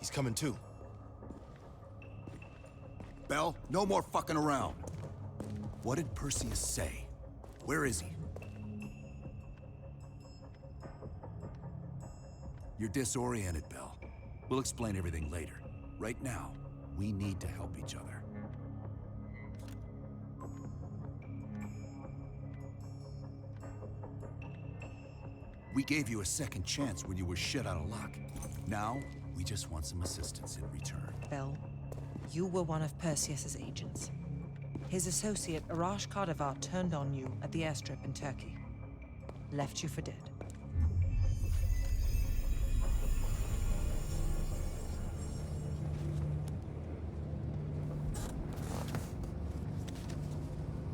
He's coming too. Bell, no more fucking around. What did Perseus say? Where is he? You're disoriented, Bell. We'll explain everything later. Right now, we need to help each other. We gave you a second chance when you were shit out of luck. Now, we just want some assistance in return. Bell, you were one of Perseus's agents. His associate, Arash Kardavar, turned on you at the airstrip in Turkey. Left you for dead.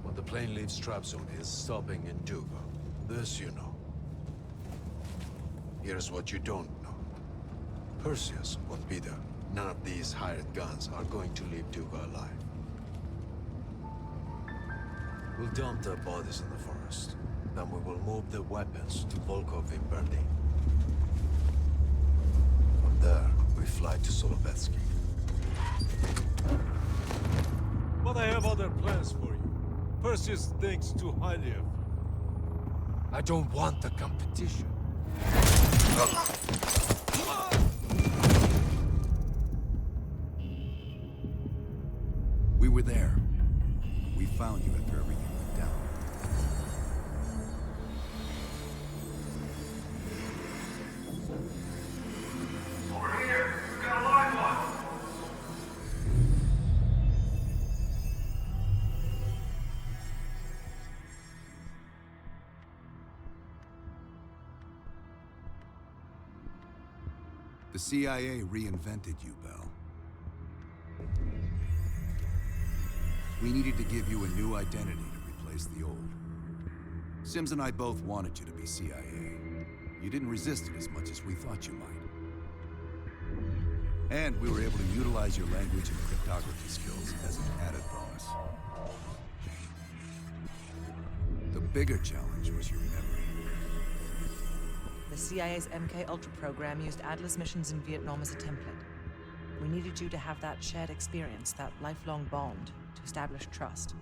When the plane leaves trap zone, it's stopping in Duga. This you know. Here's what you don't know. Perseus won't be there. None of these hired guns are going to leave Duga alive. We'll dump their bodies in the forest. Then we will move the weapons to Volkov in Berlin. From there, we fly to Solovetsky. But I have other plans for you. Perseus thinks too highly of you. I don't want the competition. We were there. We found you after everything went down. Over here! We've got a live one! The CIA reinvented you, Bell. We needed to give you a new identity to replace the old. Sims and I both wanted you to be CIA. You didn't resist it as much as we thought you might. And we were able to utilize your language and cryptography skills as an added bonus. The bigger challenge was your memory. The CIA's MK Ultra program used Atlas missions in Vietnam as a template. We needed you to have that shared experience, that lifelong bond, to establish trust.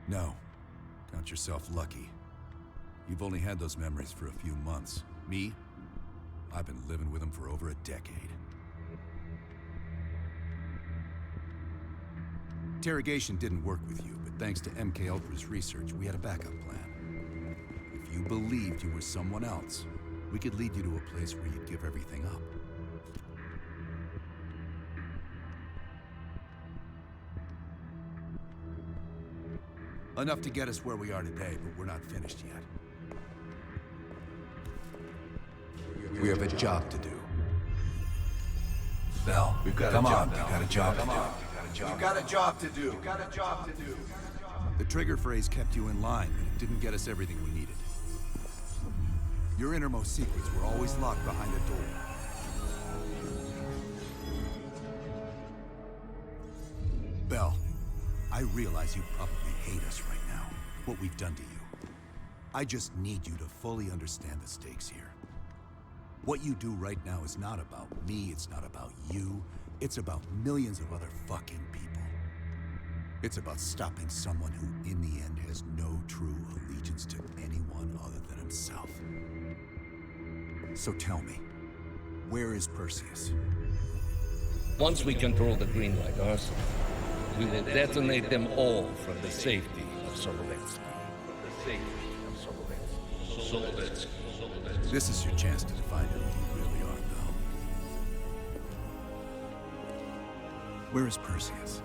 No. Count yourself lucky. You've only had those memories for a few months. Me? I've been living with them for over a decade. Interrogation didn't work with you, but thanks to MK Ultra's research, we had a backup plan. If you believed you were someone else, we could lead you to a place where you'd give everything up. Enough to get us where we are today, but we're not finished yet. We have a job to do. Bell, come on, you got a job to do. You got a job to do. The trigger phrase kept you in line, but it didn't get us everything we needed. Your innermost secrets were always locked behind a door. Bell, I realize you probably hate us right now, what we've done to you. I just need you to fully understand the stakes here. What you do right now is not about me, it's not about you, it's about millions of other fucking people. It's about stopping someone who, in the end, has no true allegiance to anyone other than himself. So tell me, where is Perseus? Once we control the green light arsenal, we will detonate them all from the safety of Solovetsky. This is your chance to define who you really are, Bell. Where is Perseus?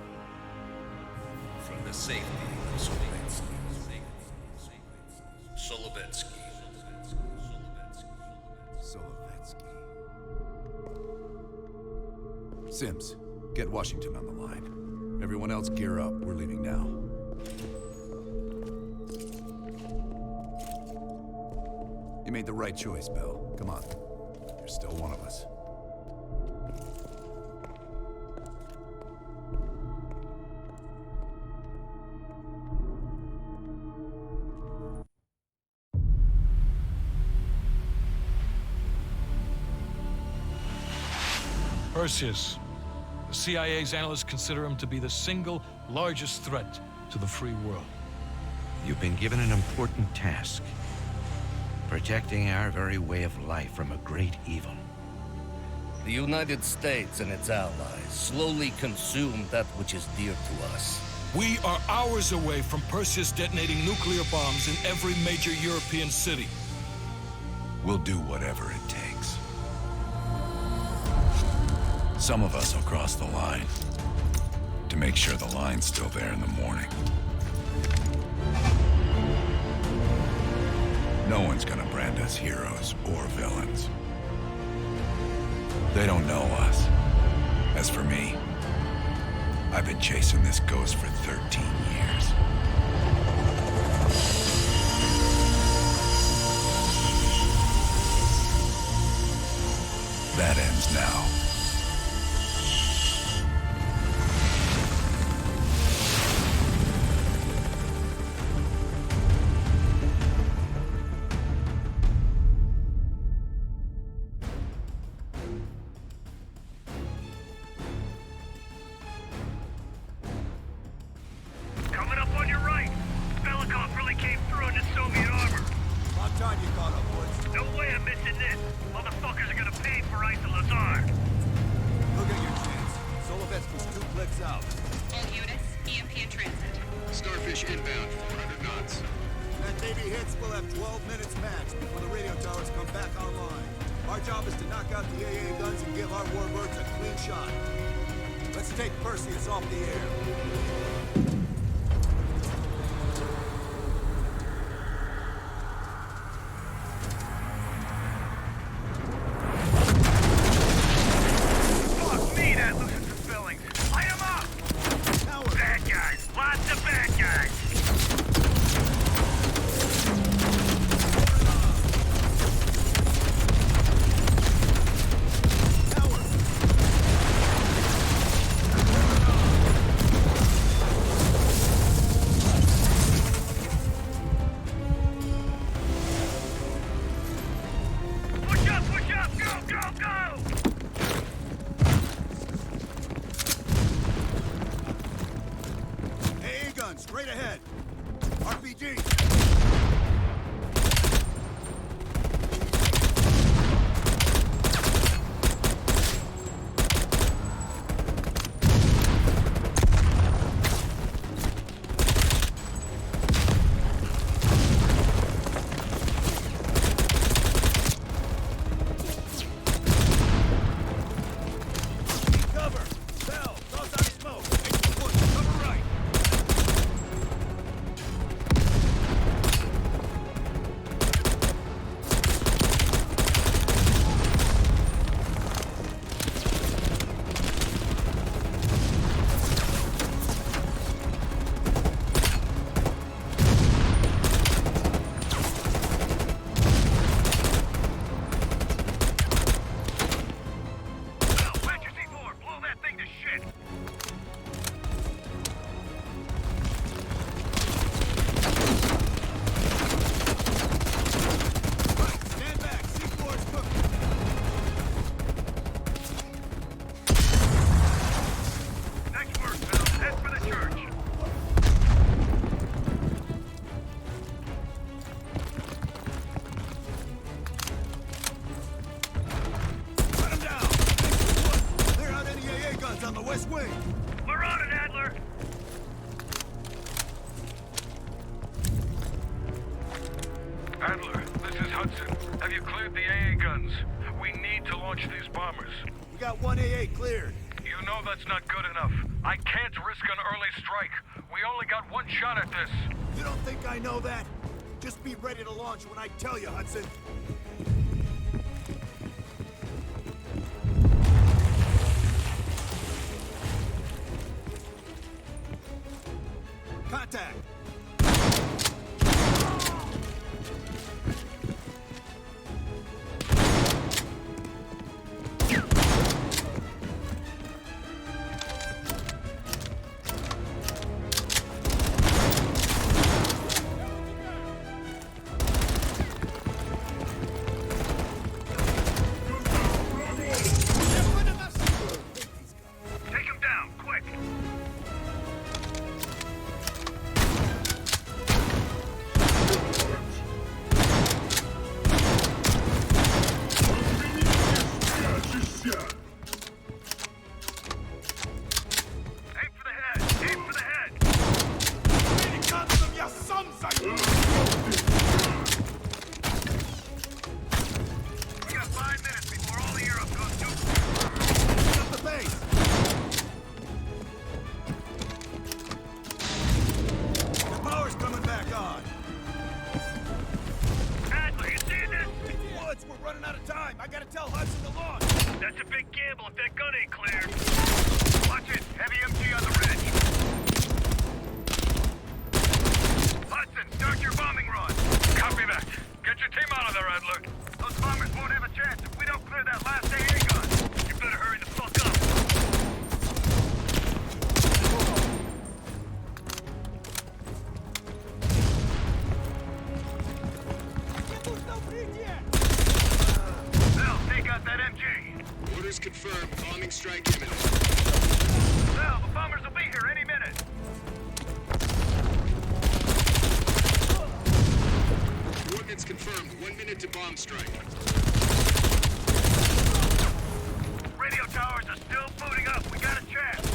From the safety of Solovetsky. Solovetsky. Sims, get Washington on the line. Everyone else gear up. We're leaving now. You made the right choice, Bell. Come on. You're still one of us. Perseus. The CIA's analysts consider him to be the single largest threat to the free world. You've been given an important task. Protecting our very way of life from a great evil. The United States and its allies slowly consume that which is dear to us. We are hours away from Perseus detonating nuclear bombs in every major European city. We'll do whatever it takes. Some of us will cross the line to make sure the line's still there in the morning. No one's gonna brand us heroes or villains. They don't know us. As for me, I've been chasing this ghost for 13 years. That ends now. Coming up on your right. Belikov really came through in the Soviet armor. About time you caught up, Woods. No way I'm missing this. Motherfuckers are gonna pay for Lazar. Look at your chance. Solovetsky's 2 clicks out. All units, EMP in transit. Starfish inbound, 400 knots. That Navy hits will have 12 minutes max before the radio towers come back online. Our job is to knock out the AA guns and give our warbirds a clean shot. Let's take Perseus off the air. Fuck me, that loosens the fillings. Light 'em up! Bad guys. Lots of bad guys. Push up, push up! Go, go, go! AA guns, straight ahead. RPG. Cover! Bell! Toss out smoke! Extra push! Cover right! Bell, plant your C4. Blow that thing to shit. Stand back! C4 is cooking! Nice work, Bell. Head for the church. Let him down! Clear out any AA guns on the west wing! We're on it, Adler. Adler, this is Hudson. Have you cleared the AA guns? We need to launch these bombers. We got 1 AA cleared. You know that's not good enough. I can't risk an early strike. We only got one shot at this. You don't think I know that? Just be ready to launch when I tell you, Hudson. Contact! bomb strike. Radio towers are still booting up. We got a chance.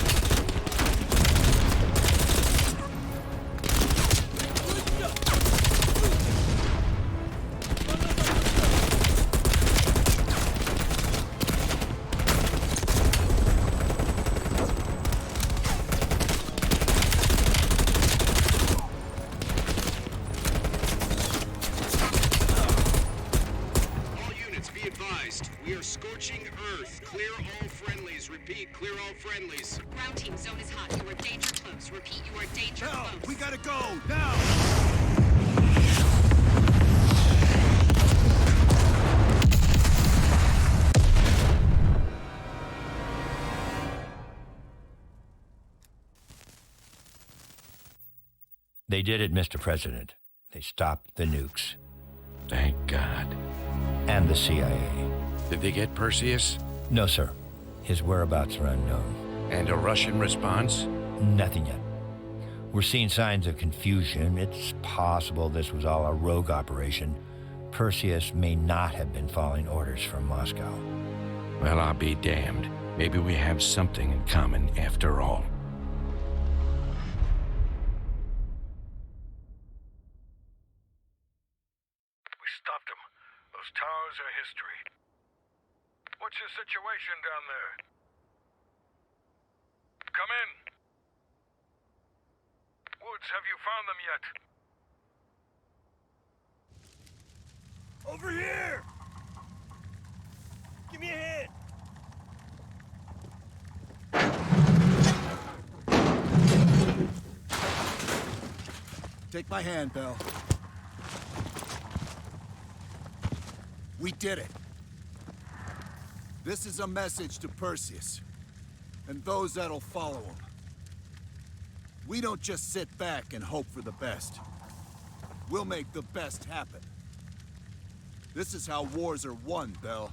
We are scorching Earth. Clear all friendlies. Repeat, clear all friendlies. Ground team, zone is hot. You are danger close. Repeat, you are danger Now, close. we gotta go, now! They did it, Mr. President. They stopped the nukes. Thank God. And the CIA. Did they get Perseus? No, sir. His whereabouts are unknown. And a Russian response? Nothing yet. We're seeing signs of confusion. It's possible this was all a rogue operation. Perseus may not have been following orders from Moscow. Well, I'll be damned. Maybe we have something in common after all. We stopped them. Those towers are history. What's your situation down there? Come in. Woods, have you found them yet? Over here! Give me a hand! Take my hand, Bell. We did it. This is a message to Perseus, and those that'll follow him. We don't just sit back and hope for the best. We'll make the best happen. This is how wars are won, Bell.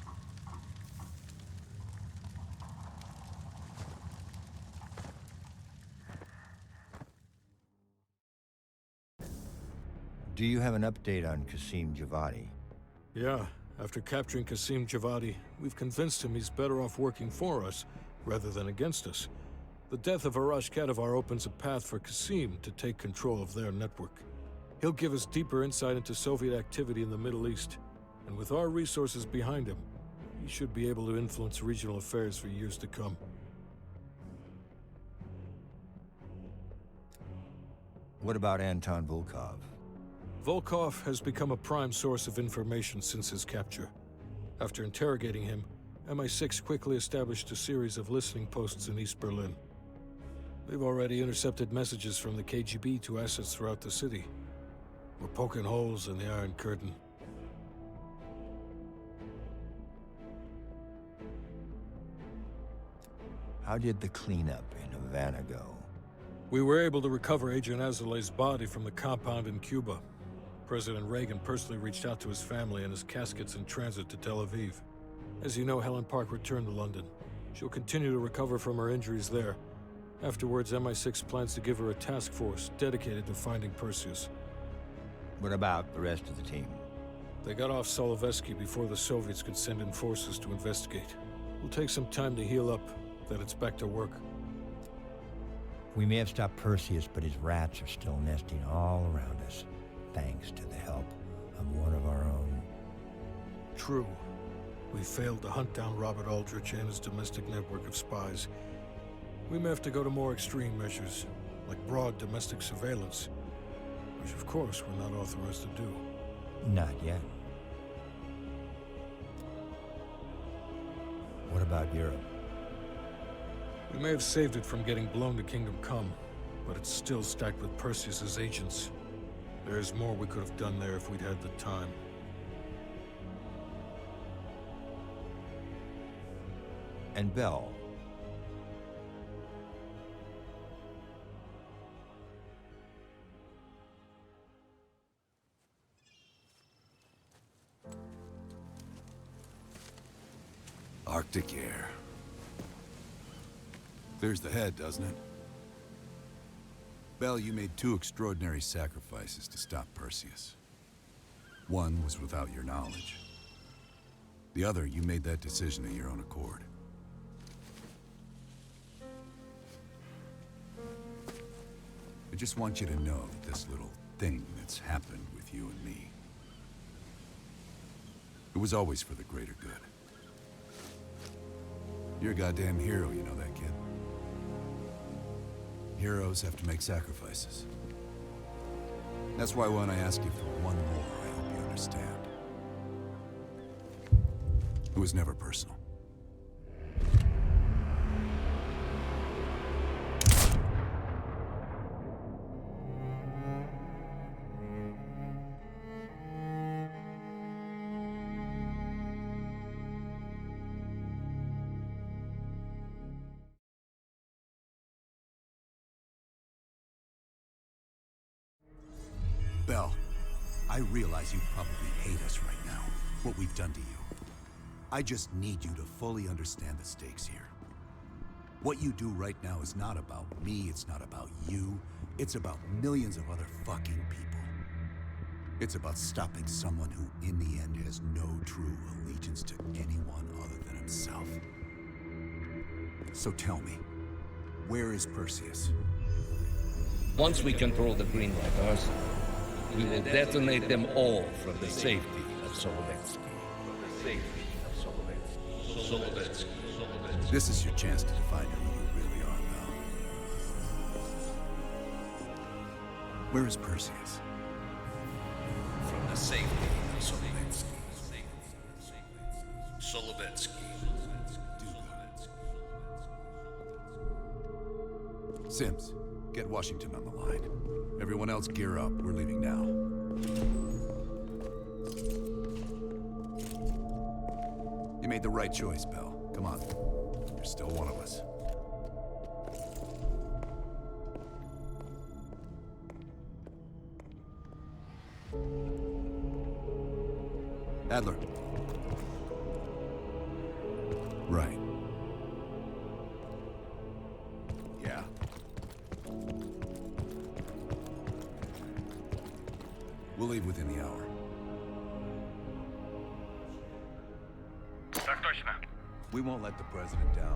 Do you have an update on Qasim Javadi? Yeah. After capturing Qasim Javadi, we've convinced him he's better off working for us, rather than against us. The death of Arash Kadivar opens a path for Qasim to take control of their network. He'll give us deeper insight into Soviet activity in the Middle East, and with our resources behind him, he should be able to influence regional affairs for years to come. What about Anton Volkov? Volkov has become a prime source of information since his capture. After interrogating him, MI6 quickly established a series of listening posts in East Berlin. They've already intercepted messages from the KGB to assets throughout the city. We're poking holes in the Iron Curtain. How did the cleanup in Havana go? We were able to recover Agent Azoulay's body from the compound in Cuba. President Reagan personally reached out to his family, and his casket's in transit to Tel Aviv. As you know, Helen Park returned to London. She'll continue to recover from her injuries there. Afterwards, MI6 plans to give her a task force dedicated to finding Perseus. What about the rest of the team? They got off Solovetsky before the Soviets could send in forces to investigate. It'll take some time to heal up, then it's back to work. We may have stopped Perseus, but his rats are still nesting all around us, thanks to the help of one of our own. True. We failed to hunt down Robert Aldrich and his domestic network of spies. We may have to go to more extreme measures, like broad domestic surveillance, which of course we're not authorized to do. Not yet. What about Europe? We may have saved it from getting blown to Kingdom Come, but it's still stacked with Perseus's agents. There's more we could have done there if we'd had the time. And Bell. Arctic air. Clears the head, doesn't it? Bell, you made two extraordinary sacrifices to stop Perseus. One was without your knowledge. The other, you made that decision of your own accord. I just want you to know that this little thing that's happened with you and me, it was always for the greater good. You're a goddamn hero, you know that, kid. Heroes have to make sacrifices. That's why when I ask you for one more, I hope you understand. It was never personal. Bell, I realize you probably hate us right now, what we've done to you. I just need you to fully understand the stakes here. What you do right now is not about me, it's not about you, it's about millions of other fucking people. It's about stopping someone who, in the end, has no true allegiance to anyone other than himself. So tell me, where is Perseus? Once we control the green light arsenal, we will detonate them all from the safety of Solovetsky. This is your chance to define who you really are, Bell. Where is Perseus? From the safety of Solovetsky. Sims, get Washington on the line. Everyone else gear up. We're leaving now. You made the right choice, Bell. Come on. You're still one of us. Adler. Right. Yeah. We'll leave within the hour. Так точно. We won't let the president down.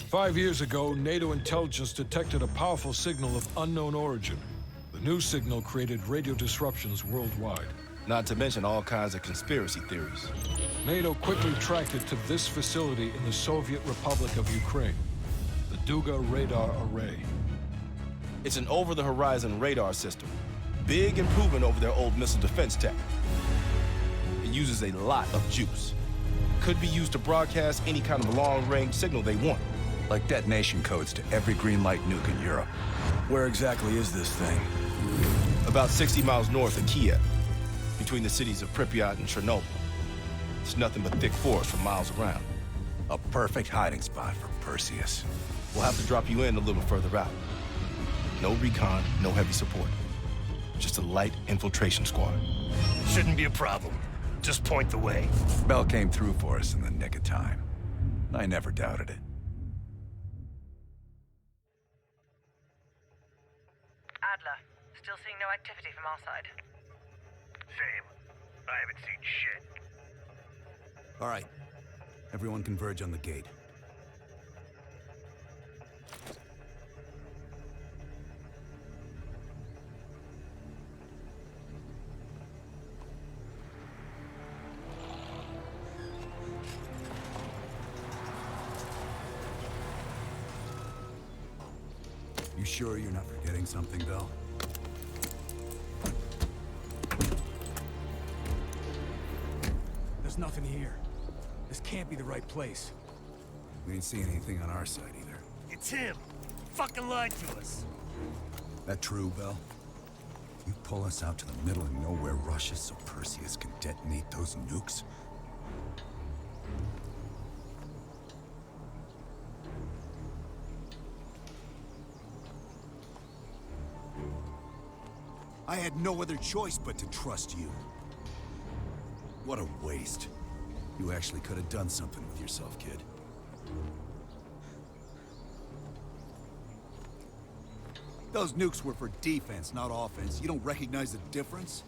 Five years ago, NATO intelligence detected a powerful signal of unknown origin. The new signal created radio disruptions worldwide. Not to mention all kinds of conspiracy theories. NATO quickly tracked it to this facility in the Soviet Republic of Ukraine, the Duga Radar Array. It's an over-the-horizon radar system. Big improvement over their old missile defense tech. It uses a lot of juice. Could be used to broadcast any kind of long-range signal they want. Like detonation codes to every green light nuke in Europe. Where exactly is this thing? About 60 miles north of Kiev, between the cities of Pripyat and Chernobyl. It's nothing but thick forest for miles around. A perfect hiding spot for Perseus. We'll have to drop you in a little further out. No recon, no heavy support. Just a light infiltration squad. Shouldn't be a problem. Just point the way. Bell came through for us in the nick of time. I never doubted it. Adler, still seeing no activity from our side. Same. I haven't seen shit. All right. Everyone converge on the gate. You sure you're not forgetting something, Bell? There's nothing here. This can't be the right place. We ain't seeing anything on our side either. It's him. Fucking lied to us. That true, Bell? You pull us out to the middle of nowhere Russia so Perseus can detonate those nukes? I had no other choice but to trust you. What a waste. You actually could have done something with yourself, kid. Those nukes were for defense, not offense. You don't recognize the difference?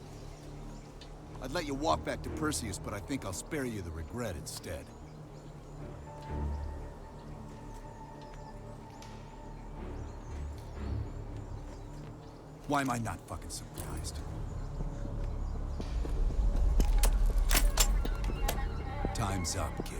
I'd let you walk back to Perseus, but I think I'll spare you the regret instead. Why am I not fucking surprised? Time's up, kid.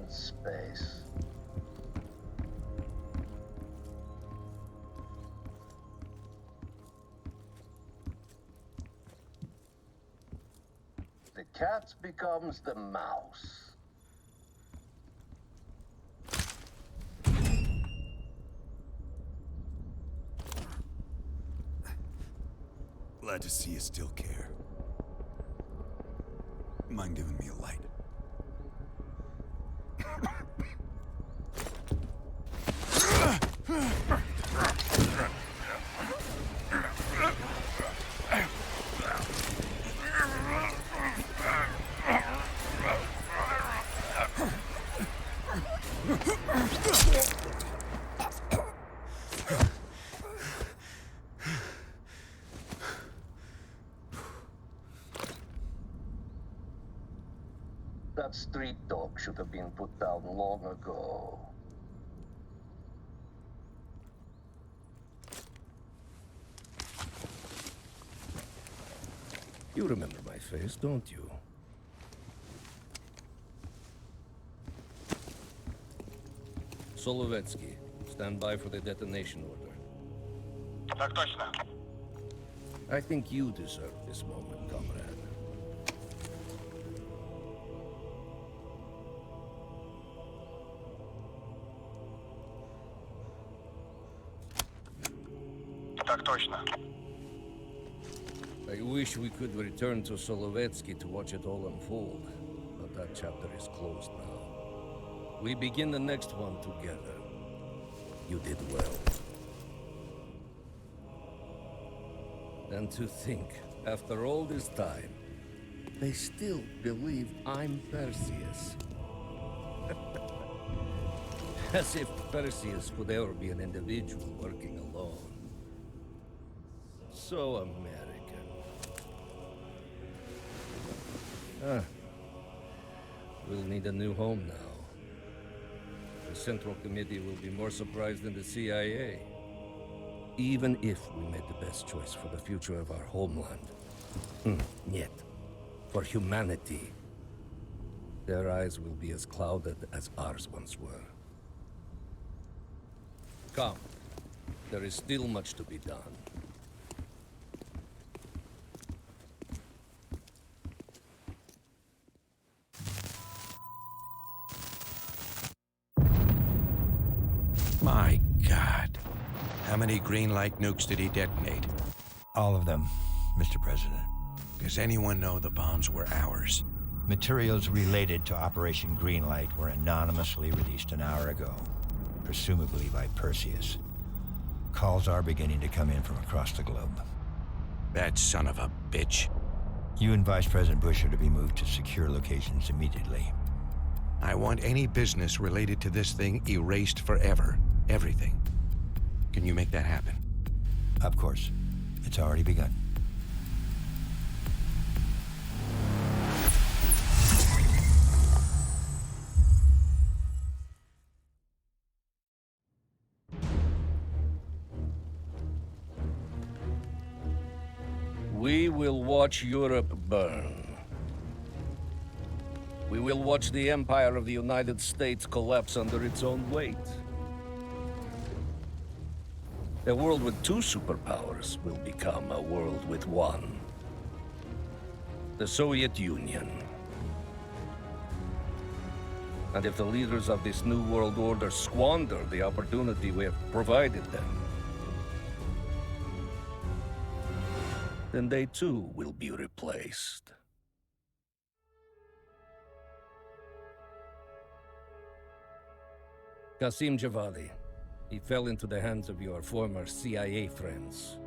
Space. The cat becomes the mouse. Glad to see you still care. Mind giving me a light? That street dog should have been put down long ago. You remember my face, don't you? Solovetsky, stand by for the detonation order. Так точно. I think you deserve this moment, comrade. Так точно. I wish we could return to Solovetsky to watch it all unfold, but that chapter is closed now. We begin the next one together. You did well. And to think, after all this time, they still believe I'm Perseus. As if Perseus could ever be an individual working alone. So American. We'll need a new home now. The Central Committee will be more surprised than the CIA. Even if we made the best choice for the future of our homeland. Yet, for humanity, their eyes will be as clouded as ours once were. Come. There is still much to be done. My God. How many green light nukes did he detonate? All of them, Mr. President. Does anyone know the bombs were ours? Materials related to Operation Greenlight were anonymously released an hour ago, presumably by Perseus. Calls are beginning to come in from across the globe. That son of a bitch. You and Vice President Bush are to be moved to secure locations immediately. I want any business related to this thing erased forever. Everything. Can you make that happen? Of course. It's already begun. We will watch Europe burn. We will watch the empire of the United States collapse under its own weight. A world with two superpowers will become a world with one. The Soviet Union. And if the leaders of this new world order squander the opportunity we have provided them, then they too will be replaced. Qasim Javadi. He fell into the hands of your former CIA friends.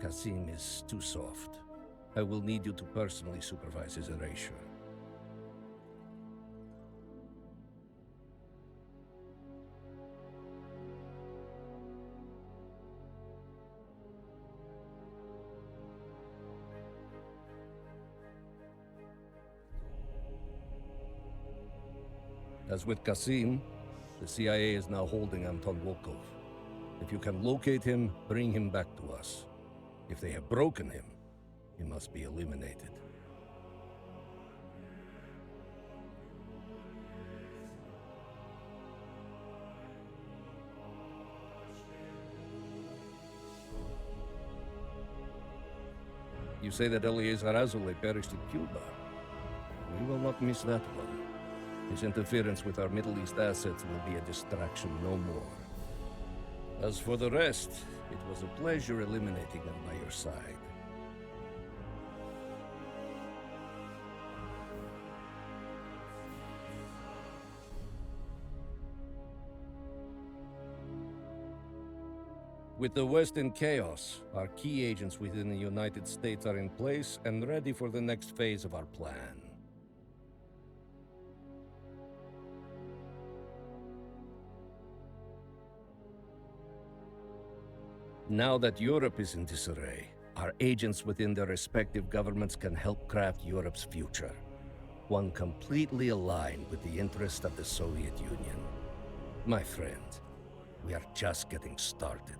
Qasim is too soft. I will need you to personally supervise his erasure. As with Qasim, the CIA is now holding Anton Volkov. If you can locate him, bring him back to us. If they have broken him, he must be eliminated. You say that Eleazar Azule perished in Cuba. We will not miss that one. His interference with our Middle East assets will be a distraction no more. As for the rest, it was a pleasure eliminating them by your side. With the West in chaos, our key agents within the United States are in place and ready for the next phase of our plan. Now that Europe is in disarray, our agents within their respective governments can help craft Europe's future. One completely aligned with the interests of the Soviet Union. My friend, we are just getting started.